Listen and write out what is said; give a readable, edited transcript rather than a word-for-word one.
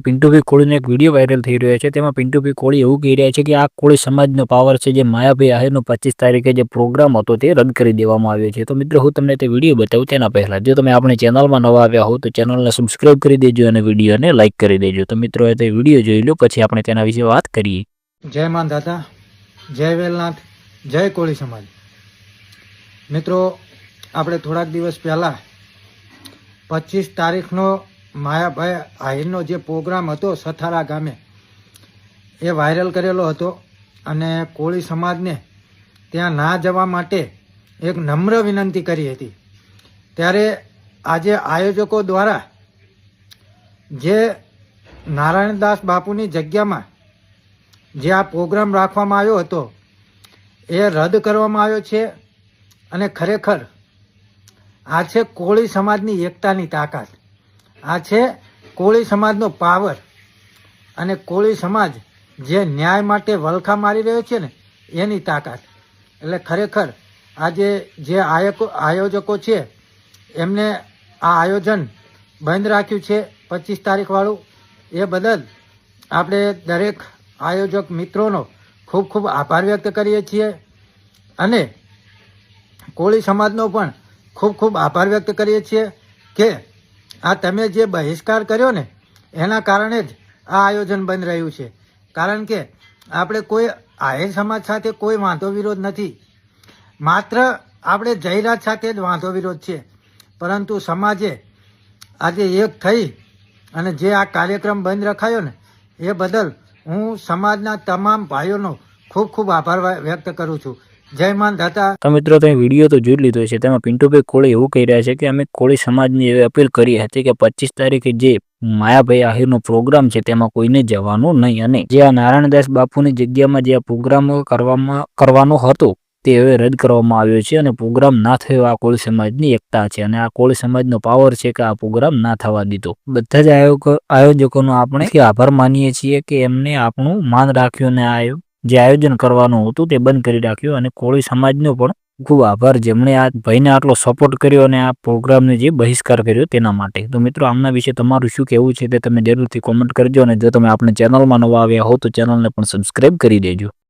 પિન્ટુભાઈ કોળીનો એક video viral થઈ રહ્યો છે। તેમાં પિન્ટુભાઈ કોળી એવું કહી રહ્યા છે કે આ કોળી સમાજનો પાવર છે, જે માયાભાઈ આહિરનો 25 તારીખે જે પ્રોગ્રામ હતો તે રદ કરી દેવામાં આવ્યો છે। તો મિત્રો હું તમને તે વિડીયો બતાવું તેના પહેલા જો તમે આપણી ચેનલમાં નવા આવ્યા હો તો ચેનલને સબસ્ક્રાઇબ કરી દેજો અને વિડીયોને લાઇક કરી દેજો। તો મિત્રો તે વિડીયો જોઈ લો, પછી આપણે તેના વિશે વાત કરીએ। જય માંધાતા, જય વેલનાથ, જય કોળી સમાજ। મિત્રો આપણે થોડાક દિવસ પહેલાં 25 તારીખનો માયાભાઈ આહિરનો જે પ્રોગ્રામ હતો સથારા ગામે એ વાયરલ કરેલો હતો અને કોળી સમાજને ત્યાં ના જવા માટે એક નમ્ર વિનંતી કરી હતી। ત્યારે આજે આયોજકો દ્વારા જે નારાયણદાસ બાપુની જગ્યામાં જે આ પ્રોગ્રામ રાખવામાં આવ્યો હતો એ રદ કરવામાં આવ્યો છે અને ખરેખર આ છે કોળી સમાજની એકતાની તાકાત, આ છે કોળી સમાજનો પાવર અને કોળી સમાજ જે ન્યાય માટે વલખા મારી રહ્યો છે ને એની તાકાત। એટલે ખરેખર આજે જે આયોજકો છે એમને આ આયોજન બંધ રાખ્યું છે 25 તારીખવાળું, એ બદલ આપણે દરેક આયોજક મિત્રોનો ખૂબ ખૂબ આભાર વ્યક્ત કરીએ છીએ અને કોળી સમાજનો પણ ખૂબ ખૂબ આભાર વ્યક્ત કરીએ છીએ કે આ તમે જે બહિષ્કાર કર્યો ને એના કારણે જ આ આયોજન બંધ રહ્યું છે। કારણ કે આપણે કોઈ આહિર સમાજ સાથે કોઈ વાંધો વિરોધ નથી, માત્ર આપણે જયરાજ સાથે જ વાંધો વિરોધ છે, પરંતુ સમાજે આજે એક થઈ અને જે આ કાર્યક્રમ બંધ રખાયો ને એ બદલ હું સમાજના તમામ ભાઈઓનો ખૂબ ખૂબ આભાર વ્યક્ત કરું છું। જય માંધાતા। તો મિત્રો તમે વિડીયો તો જોઈ લીધો છે। તેમાં પિન્ટુભાઈ કોળી એવું કહી રહ્યા છે કે અમે કોળી સમાજની એવી અપીલ કરી હતી કે 25 તારીખે જે માયાભાઈ આહિરનો પ્રોગ્રામ છે તેમાં કોઈને જવાનું નહીં, અને જે આ નારાયણદાસ બાપુની જગ્યામાં જે આ પ્રોગ્રામ કરવાનો હતો તે હવે રદ કરવામાં આવ્યો છે અને પ્રોગ્રામ ના થયો। આ કોળી સમાજની એકતા છે અને આ કોળી સમાજનો પાવર છે કે આ પ્રોગ્રામ ના થવા દીધો। બધા જ આયોજકોનો આપણે આભાર માનીએ છીએ કે એમને આપણું માન રાખ્યું અને જે આયોજન કરવાનું હતું તે બંધ કરી રાખ્યું, અને કોળી સમાજનો પણ ખૂબ આભાર જેમણે આ ભાઈને આટલો સપોર્ટ કર્યો અને આ પ્રોગ્રામને જે બહિષ્કાર કર્યો તેના માટે। તો મિત્રો આમના વિશે તમારું શું કહેવું છે તે તમે જરૂરથી કોમેન્ટ કરજો, અને જો તમે આપણે ચેનલમાં નવા આવ્યા હો તો ચેનલને પણ સબસ્ક્રાઇબ કરી દેજો।